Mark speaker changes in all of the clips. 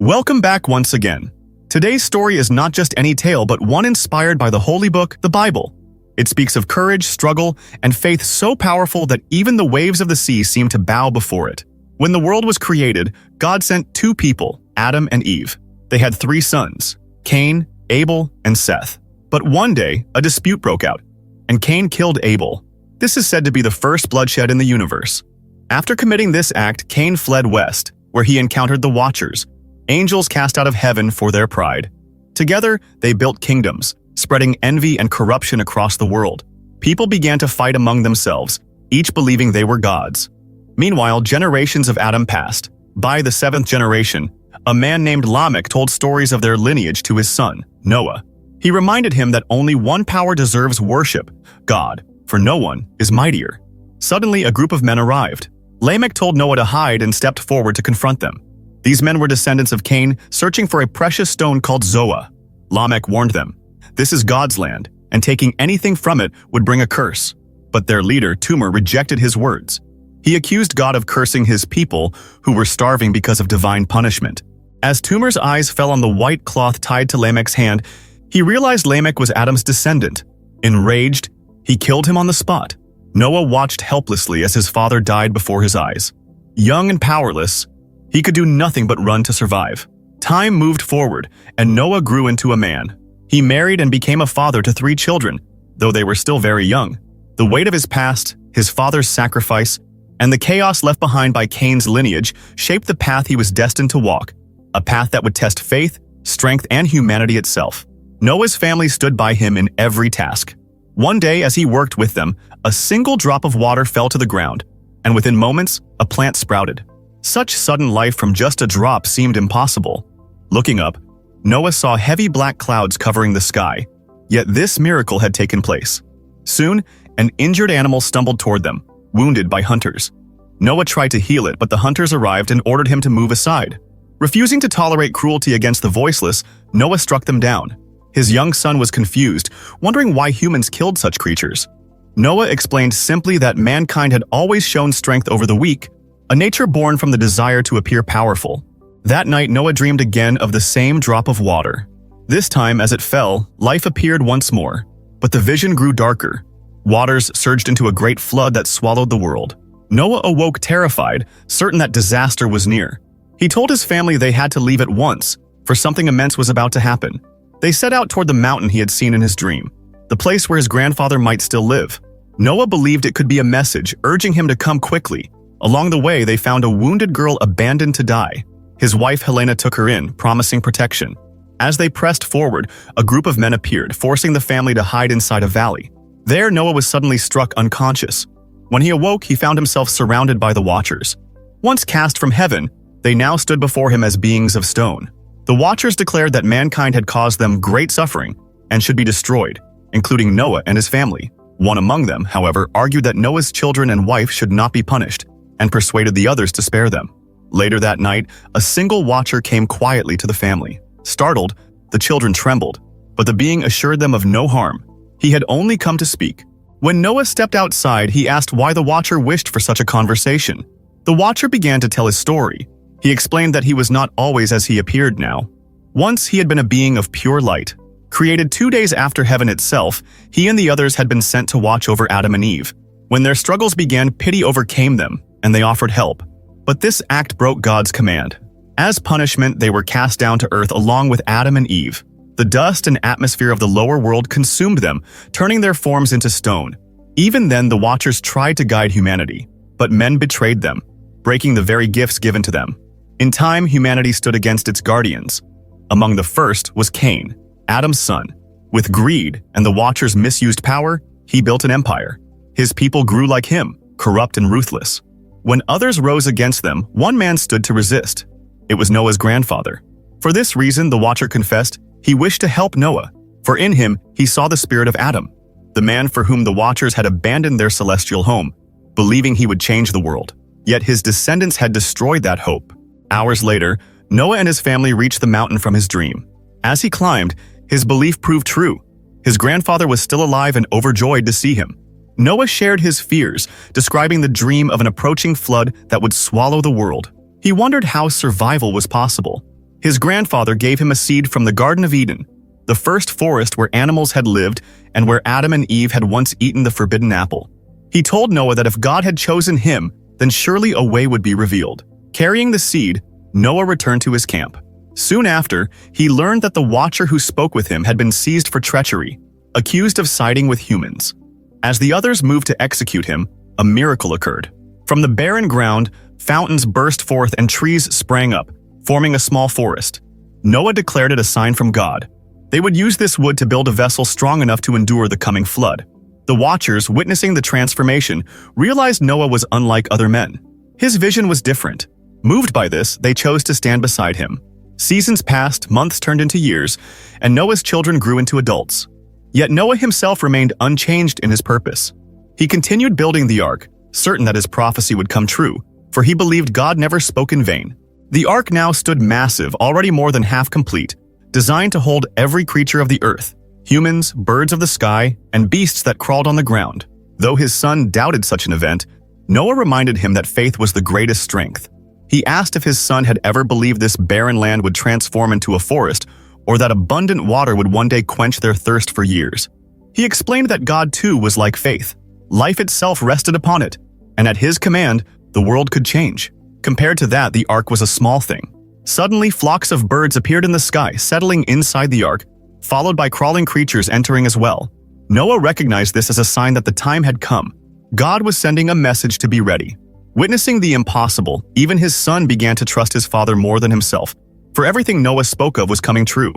Speaker 1: Welcome back once again. Today's story is not just any tale but one inspired by the holy book, the Bible. It speaks of courage, struggle, and faith so powerful that even the waves of the sea seem to bow before it. When the world was created, God sent two people, Adam and Eve. They had three sons, Cain, Abel, and Seth. But one day, a dispute broke out, and Cain killed Abel. This is said to be the first bloodshed in the universe. After committing this act, Cain fled west, where he encountered the Watchers, angels cast out of heaven for their pride. Together, they built kingdoms, spreading envy and corruption across the world. People began to fight among themselves, each believing they were gods. Meanwhile, generations of Adam passed. By the seventh generation, a man named Lamech told stories of their lineage to his son, Noah. He reminded him that only one power deserves worship, God, for no one is mightier. Suddenly, a group of men arrived. Lamech told Noah to hide and stepped forward to confront them. These men were descendants of Cain, searching for a precious stone called Zoa. Lamech warned them, "This is God's land, and taking anything from it would bring a curse." But their leader, Tumor, rejected his words. He accused God of cursing his people, who were starving because of divine punishment. As Tumor's eyes fell on the white cloth tied to Lamech's hand, he realized Lamech was Adam's descendant. Enraged, he killed him on the spot. Noah watched helplessly as his father died before his eyes. Young and powerless, he could do nothing but run to survive. Time moved forward, and Noah grew into a man. He married and became a father to 3 children, though they were still very young. The weight of his past, his father's sacrifice, and the chaos left behind by Cain's lineage shaped the path he was destined to walk, a path that would test faith, strength, and humanity itself. Noah's family stood by him in every task. One day, as he worked with them, a single drop of water fell to the ground, and within moments, a plant sprouted. Such sudden life from just a drop seemed impossible. Looking up, Noah saw heavy black clouds covering the sky, yet this miracle had taken place. Soon, an injured animal stumbled toward them, wounded by hunters. Noah tried to heal it, but the hunters arrived and ordered him to move aside. Refusing to tolerate cruelty against the voiceless, Noah struck them down. His young son was confused, wondering why humans killed such creatures. Noah explained simply that mankind had always shown strength over the weak, a nature born from the desire to appear powerful. That night, Noah dreamed again of the same drop of water. This time, as it fell, life appeared once more, but the vision grew darker. Waters surged into a great flood that swallowed the world. Noah awoke terrified, certain that disaster was near. He told his family they had to leave at once, for something immense was about to happen. They set out toward the mountain he had seen in his dream, the place where his grandfather might still live. Noah believed it could be a message urging him to come quickly. Along the way, they found a wounded girl abandoned to die. His wife Helena took her in, promising protection. As they pressed forward, a group of men appeared, forcing the family to hide inside a valley. There, Noah was suddenly struck unconscious. When he awoke, he found himself surrounded by the Watchers. Once cast from heaven, they now stood before him as beings of stone. The Watchers declared that mankind had caused them great suffering and should be destroyed, including Noah and his family. One among them, however, argued that Noah's children and wife should not be punished, and persuaded the others to spare them. Later that night, a single Watcher came quietly to the family. Startled, the children trembled, but the being assured them of no harm. He had only come to speak. When Noah stepped outside, he asked why the Watcher wished for such a conversation. The Watcher began to tell his story. He explained that he was not always as he appeared now. Once he had been a being of pure light. Created 2 days after heaven itself, he and the others had been sent to watch over Adam and Eve. When their struggles began, pity overcame them, and they offered help. But this act broke God's command. As punishment, they were cast down to earth along with Adam and Eve. The dust and atmosphere of the lower world consumed them, turning their forms into stone. Even then, the Watchers tried to guide humanity, but men betrayed them, breaking the very gifts given to them. In time, humanity stood against its guardians. Among the first was Cain, Adam's son. With greed and the Watchers' misused power, he built an empire. His people grew like him, corrupt and ruthless. When others rose against them, one man stood to resist. It was Noah's grandfather. For this reason, the Watcher confessed he wished to help Noah, for in him he saw the spirit of Adam, the man for whom the Watchers had abandoned their celestial home, believing he would change the world. Yet his descendants had destroyed that hope. Hours later, Noah and his family reached the mountain from his dream. As he climbed, his belief proved true. His grandfather was still alive and overjoyed to see him. Noah shared his fears, describing the dream of an approaching flood that would swallow the world. He wondered how survival was possible. His grandfather gave him a seed from the Garden of Eden, the first forest where animals had lived and where Adam and Eve had once eaten the forbidden apple. He told Noah that if God had chosen him, then surely a way would be revealed. Carrying the seed, Noah returned to his camp. Soon after, he learned that the watcher who spoke with him had been seized for treachery, accused of siding with humans. As the others moved to execute him, a miracle occurred. From the barren ground, fountains burst forth and trees sprang up, forming a small forest. Noah declared it a sign from God. They would use this wood to build a vessel strong enough to endure the coming flood. The watchers, witnessing the transformation, realized Noah was unlike other men. His vision was different. Moved by this, they chose to stand beside him. Seasons passed, months turned into years, and Noah's children grew into adults. Yet Noah himself remained unchanged in his purpose. He continued building the ark, certain that his prophecy would come true, for he believed God never spoke in vain. The ark now stood massive, already more than half complete, designed to hold every creature of the earth, humans, birds of the sky, and beasts that crawled on the ground. Though his son doubted such an event, Noah reminded him that faith was the greatest strength. He asked if his son had ever believed this barren land would transform into a forest, or that abundant water would one day quench their thirst for years. He explained that God too was like faith. Life itself rested upon it, and at his command, the world could change. Compared to that, the ark was a small thing. Suddenly, flocks of birds appeared in the sky, settling inside the ark, followed by crawling creatures entering as well. Noah recognized this as a sign that the time had come. God was sending a message to be ready. Witnessing the impossible, even his son began to trust his father more than himself, for everything Noah spoke of was coming true.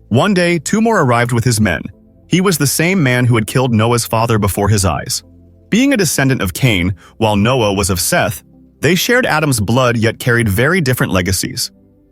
Speaker 1: One day, two more arrived with his men. He was the same man who had killed Noah's father before his eyes. Being a descendant of Cain, while Noah was of Seth, they shared Adam's blood yet carried very different legacies.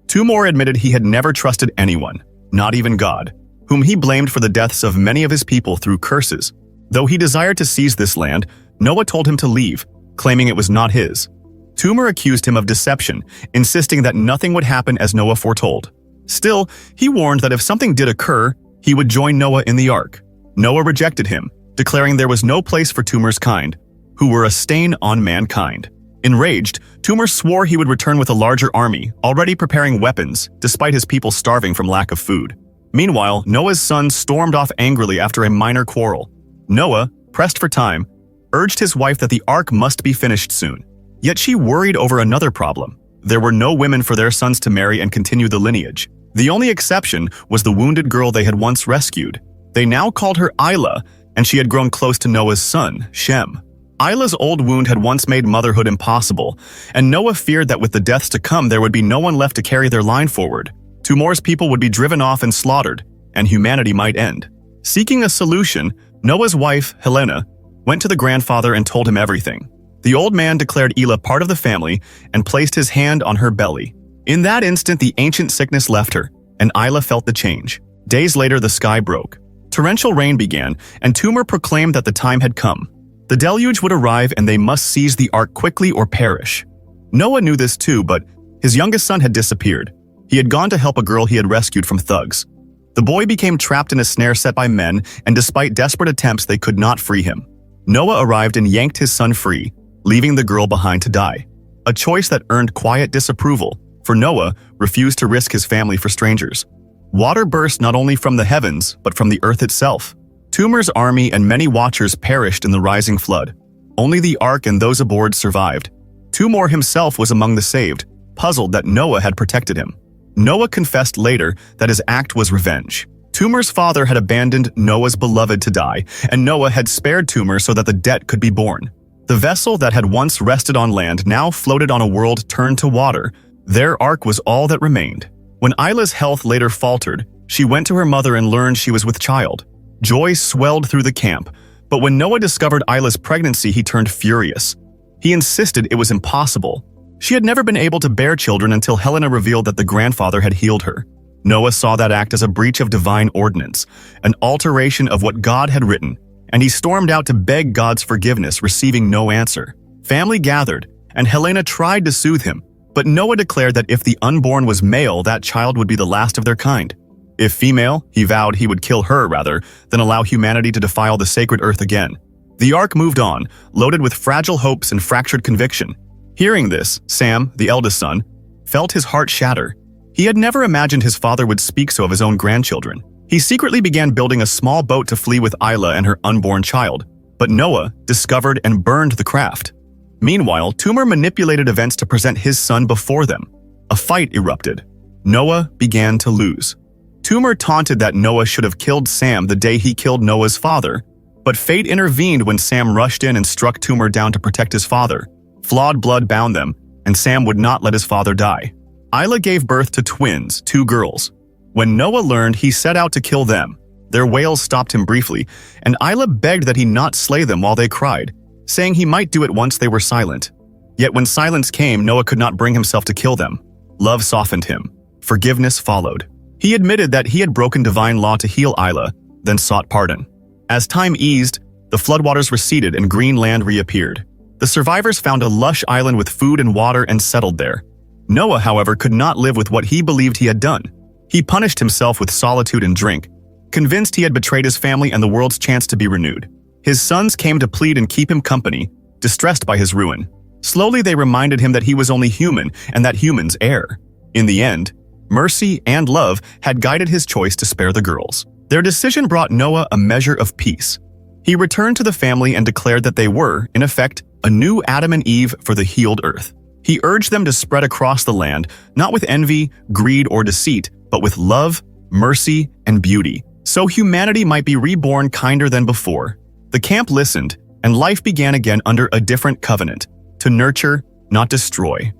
Speaker 1: Two more admitted he had never trusted anyone, not even God, whom he blamed for the deaths of many of his people through curses. Though he desired to seize this land, Noah told him to leave, claiming it was not his. Toomer accused him of deception, insisting that nothing would happen as Noah foretold. Still, he warned that if something did occur, he would join Noah in the ark. Noah rejected him, declaring there was no place for Toomer's kind, who were a stain on mankind. Enraged, Toomer swore he would return with a larger army, already preparing weapons, despite his people starving from lack of food. Meanwhile, Noah's son stormed off angrily after a minor quarrel. Noah, pressed for time, urged his wife that the ark must be finished soon. Yet she worried over another problem. There were no women for their sons to marry and continue the lineage. The only exception was the wounded girl they had once rescued. They now called her Isla, and she had grown close to Noah's son, Shem. Isla's old wound had once made motherhood impossible, and Noah feared that with the deaths to come there would be no one left to carry their line forward. Toomer's people would be driven off and slaughtered, and humanity might end. Seeking a solution, Noah's wife, Helena, went to the grandfather and told him everything. The old man declared Elah part of the family and placed his hand on her belly. In that instant, the ancient sickness left her, and Isla felt the change. Days later, the sky broke. Torrential rain began, and Toomer proclaimed that the time had come. The deluge would arrive and they must seize the ark quickly or perish. Noah knew this too, but his youngest son had disappeared. He had gone to help a girl he had rescued from thugs. The boy became trapped in a snare set by men, and despite desperate attempts, they could not free him. Noah arrived and yanked his son free, leaving the girl behind to die. A choice that earned quiet disapproval, for Noah refused to risk his family for strangers. Water burst not only from the heavens, but from the earth itself. Toomer's army and many watchers perished in the rising flood. Only the ark and those aboard survived. Toomer himself was among the saved, puzzled that Noah had protected him. Noah confessed later that his act was revenge. Toomer's father had abandoned Noah's beloved to die, and Noah had spared Toomer so that the debt could be borne. The vessel that had once rested on land now floated on a world turned to water. Their ark was all that remained. When Isla's health later faltered, she went to her mother and learned she was with child. Joy swelled through the camp, but when Noah discovered Isla's pregnancy, he turned furious. He insisted it was impossible. She had never been able to bear children until Helena revealed that the grandfather had healed her. Noah saw that act as a breach of divine ordinance, an alteration of what God had written, and he stormed out to beg God's forgiveness, receiving no answer. Family gathered, and Helena tried to soothe him, but Noah declared that if the unborn was male, that child would be the last of their kind. If female, he vowed he would kill her rather than allow humanity to defile the sacred earth again. The ark moved on, loaded with fragile hopes and fractured conviction. Hearing this, Sam, the eldest son, felt his heart shatter. He had never imagined his father would speak so of his own grandchildren. He secretly began building a small boat to flee with Isla and her unborn child, but Noah discovered and burned the craft. Meanwhile, Tumor manipulated events to present his son before them. A fight erupted. Noah began to lose. Tumor taunted that Noah should have killed Sam the day he killed Noah's father, but fate intervened when Sam rushed in and struck Tumor down to protect his father. Flawed blood bound them, and Sam would not let his father die. Isla gave birth to twins, 2 girls. When Noah learned, he set out to kill them. Their wails stopped him briefly, and Isla begged that he not slay them while they cried, saying he might do it once they were silent. Yet when silence came, Noah could not bring himself to kill them. Love softened him. Forgiveness followed. He admitted that he had broken divine law to heal Isla, then sought pardon. As time eased, the floodwaters receded and green land reappeared. The survivors found a lush island with food and water and settled there. Noah, however, could not live with what he believed he had done. He punished himself with solitude and drink, convinced he had betrayed his family and the world's chance to be renewed. His sons came to plead and keep him company, distressed by his ruin. Slowly they reminded him that he was only human and that humans err. In the end, mercy and love had guided his choice to spare the girls. Their decision brought Noah a measure of peace. He returned to the family and declared that they were, in effect, a new Adam and Eve for the healed earth. He urged them to spread across the land, not with envy, greed, or deceit, but with love, mercy, and beauty, so humanity might be reborn kinder than before. The camp listened, and life began again under a different covenant, to nurture, not destroy.